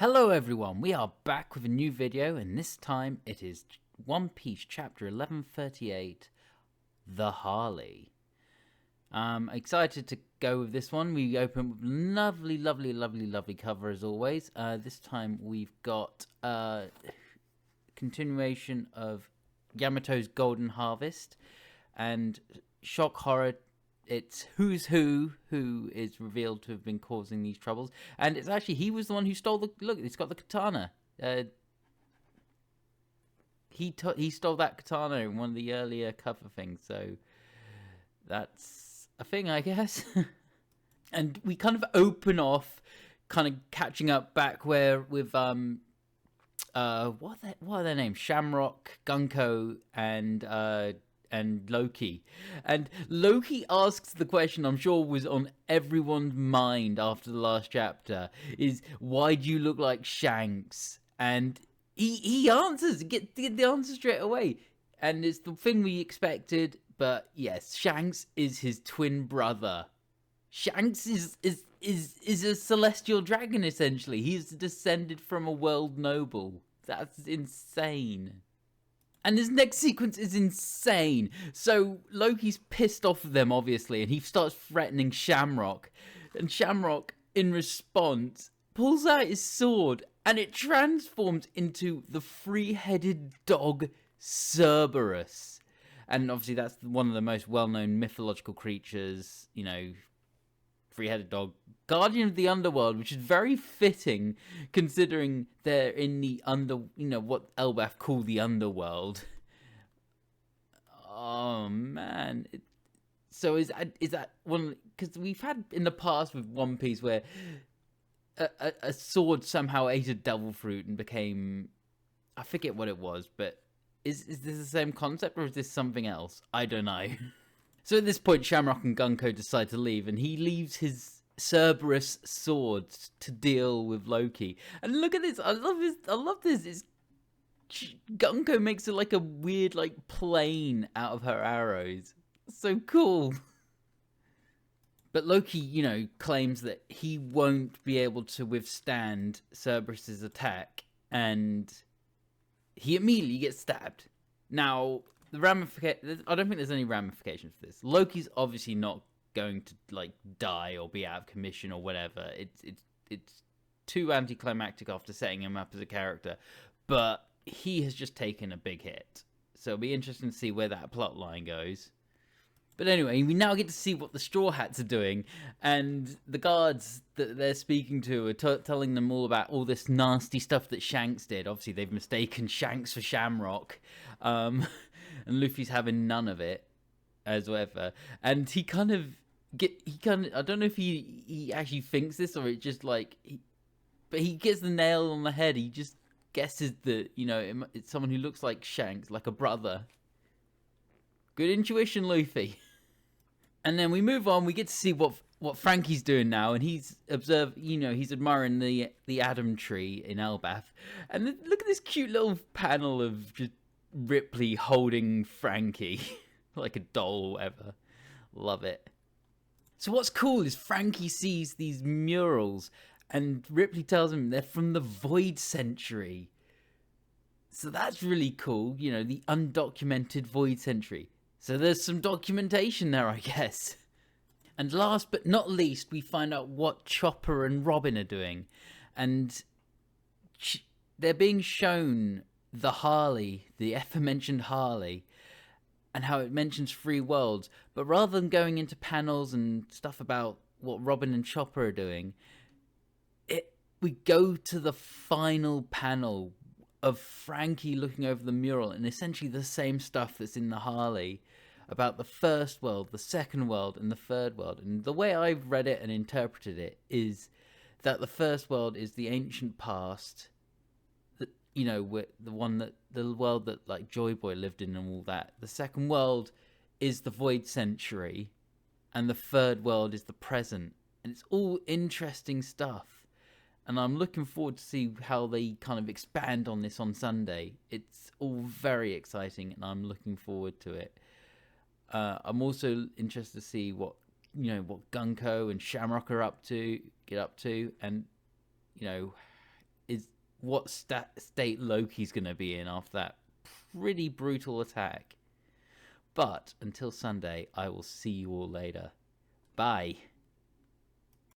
Hello everyone, we are back with a new video, and this time it is One Piece chapter 1138, The Harley. Excited to go with this one. We open with lovely cover as always. This time we've got continuation of Yamato's Golden Harvest and shock horror. It's who's who is revealed to have been causing these troubles, and it's actually he was the one who stole the look. He's got the katana. He stole that katana in one of the earlier cover things, so that's a thing, I guess. And we kind of open off, kind of catching up back where with what are their names? Shamrock, Gunko, and Loki. And Loki asks the question I'm sure was on everyone's mind after the last chapter, is why do you look like Shanks? And he answers, get the answer straight away. And it's the thing we expected, but yes, Shanks is his twin brother. Shanks is a celestial dragon, essentially. He's descended from a world noble. That's insane. And this next sequence is insane. So Loki's pissed off with them, obviously, and he starts threatening Shamrock. And Shamrock, in response, pulls out his sword, and it transforms into the three-headed dog Cerberus. And obviously that's one of the most well-known mythological creatures, you know, three-headed dog, guardian of the underworld, which is very fitting considering they're in the what Elbaf call the underworld. Oh man. So is that one, because we've had in the past with One Piece where a sword somehow ate a devil fruit and became, I forget what it was, but is this the same concept or is this something else? I don't know. So at this point, Shamrock and Gunko decide to leave, and he leaves his Cerberus sword to deal with Loki. And look at this! I love this. Gunko makes it like a weird, like, plane out of her arrows. So cool. But Loki, you know, claims that he won't be able to withstand Cerberus's attack, and he immediately gets stabbed. Now, I don't think there's any ramifications for this. Loki's obviously not going to like die or be out of commission or whatever. It's too anticlimactic after setting him up as a character, but he has just taken a big hit. So it'll be interesting to see where that plot line goes. But anyway, we now get to see what the Straw Hats are doing, and the guards that they're speaking to are telling them all about all this nasty stuff that Shanks did. Obviously, they've mistaken Shanks for Shamrock, and Luffy's having none of it, as ever. And he kind of I don't know if he actually thinks this or it just like, but he gets the nail on the head. He just guesses that, you know, it's someone who looks like Shanks, like a brother. Good intuition, Luffy. And then we move on. We get to see what Frankie's doing now, and he's he's admiring the Adam tree in Elbaf. And look at this cute little panel of just Ripley holding Frankie like a doll or whatever. Love it. So what's cool is Frankie sees these murals, and Ripley tells him they're from the Void Century. So that's really cool, you know, the undocumented Void Century. So there's some documentation there, I guess. And last but not least, we find out what Chopper and Robin are doing. And they're being shown the Harley, the aforementioned Harley, and how it mentions three worlds. But rather than going into panels and stuff about what Robin and Chopper are doing, we go to the final panel of Frankie looking over the mural, and essentially the same stuff that's in the Harley about the first world, the second world, and the third world. And the way I've read it and interpreted it is that the first world is the ancient past, that, you know, the world that like Joy Boy lived in and all that. The second world is the Void Century, and the third world is the present. And it's all interesting stuff. And I'm looking forward to see how they kind of expand on this on Sunday. It's all very exciting, and I'm looking forward to it. I'm also interested to see what Gunko and Shamrock are get up to, and you know, is what state Loki's going to be in after that pretty brutal attack. But until Sunday, I will see you all later. Bye.